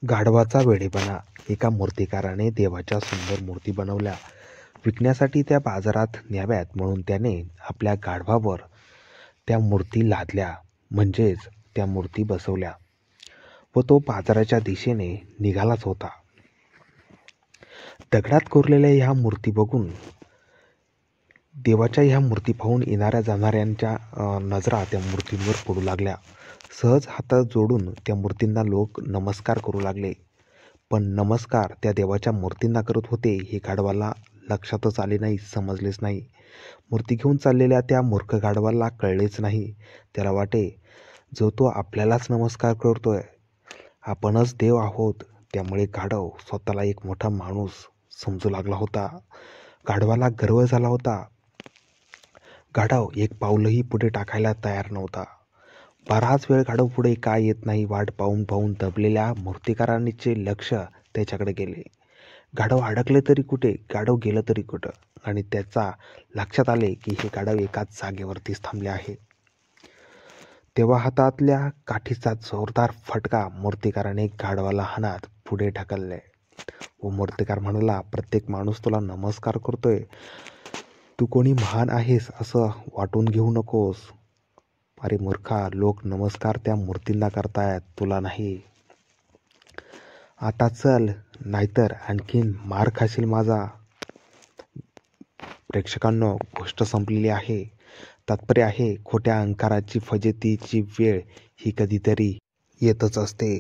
गाढवाचा वेडेपणा. एका मूर्तिकाराने देवाच्या सुंदर मूर्ती बनवल्या. विकण्यासाठी त्या बाजारात न्याव्यात म्हणून त्याने आपल्या गाढवावर त्या मूर्ती लादल्या, म्हणजेच त्या मूर्ती बसवल्या व तो बाजाराच्या दिशेने निघालाच होता. दगडात कोरलेल्या ह्या मूर्ती बघून, देवाच्या ह्या मूर्ती पाहून येणाऱ्या जाणाऱ्यांच्या नजरा त्या मूर्तींवर पडू लागल्या. सहज हातात जोडून त्या मूर्तींना लोक नमस्कार करू लागले. पण नमस्कार त्या देवाच्या मूर्तींना करत होते हे गाढवाला लक्षातच आले नाही, समजलेच नाही. मूर्ती घेऊन चाललेल्या त्या मूर्ख गाढवाला कळलेच नाही. त्याला वाटे, जो तो आपल्यालाच नमस्कार करतोय, आपणच देव आहोत. त्यामुळे गाढव स्वतःला एक मोठा माणूस समजू लागला होता. गाढवाला गर्व झाला होता. गाढव एक पाऊलही पुढे टाकायला तयार नव्हता. बराच वेळ गाढव पुढे का येत नाही वाट पाहून पाहून दबलेल्या मूर्तिकारांचे लक्ष त्याच्याकडे गेले. गाढव अडकले तरी कुठे, गाढव गेलं तरी कुठं, आणि त्याचा लक्षात आले की हे गाढव एकाच जागेवरतीच थांबले आहे. तेव्हा हातातल्या काठीचा जोरदार फटका मूर्तिकाराने गाढवाला हाणात पुढे ढकलले व मूर्तिकार म्हणाला, प्रत्येक माणूस तुला नमस्कार करतोय, तू कोणी महान आहेस असं वाटून घेऊ नकोस. अरे मूर्खा, लोक नमस्कार त्या मूर्तींना करतायत, तुला नाही. आता चल, नाहीतर आणखीन मार खाशील माझा. प्रेक्षकांनो, गोष्ट संपलेली आहे. तात्पर्य आहे, खोट्या अहंकाराची फजितीची वेळ ही कधीतरी येतच असते.